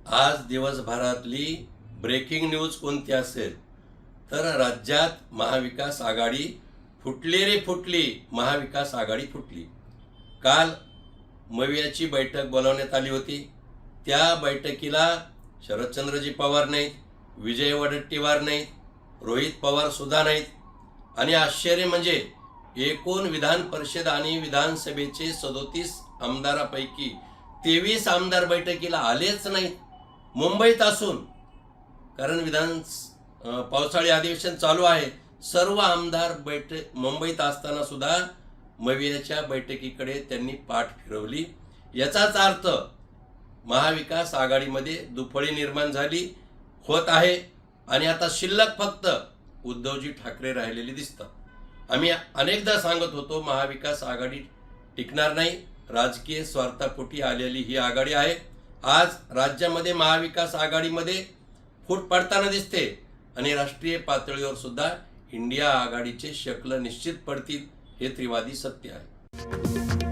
आज दिवसभरातली breaking news कोणती असेल तर राज्यात महाविकास आघाडी फुटली रे फुटली, महाविकास आघाडी फुटली। काल मवियाची बैठक बोलावण्यात आली होती। त्या बैठकीला शरदचंद्रजी पवार नाहीत, विजय वडेट्टीवार नाहीत, रोहित पवार सुद्धा नाहीत। आणि आश्चर्य म्हणजे एकूण विधान परिषद आणि विधानसभेचे 37 आमदारापैकी 23 आमदार बैठकीला आलेच नाहीत, मुंबईत असून। कारण पावसाळी अधिवेशन चालू आहे। सर्व आमदार मुंबईत असताना सुद्धा मवियाच्या बैठकीकडे त्यांनी पाठ फिरवली। याचाच अर्थ महाविकास आघाडीमध्ये दुफळी निर्माण झाली होत आहे आणि आता शिल्लक फक्त उद्धवजी ठाकरे राहिलेले दिसतात। आम्ही अनेकदा सांगत होतो महाविकास आघाडी टिकणार नाही, राजकीय स्वार्थापोटी आलेली ही आघाडी आहे। आज राज्यामध्ये महाविकास आघाडीमध्ये फूट पडताना दिसते आणि राष्ट्रीय पातळीवर सुद्धा इंडिया आघाडीचे शकल निश्चित पडतील, हे त्रिवादी सत्य आहे।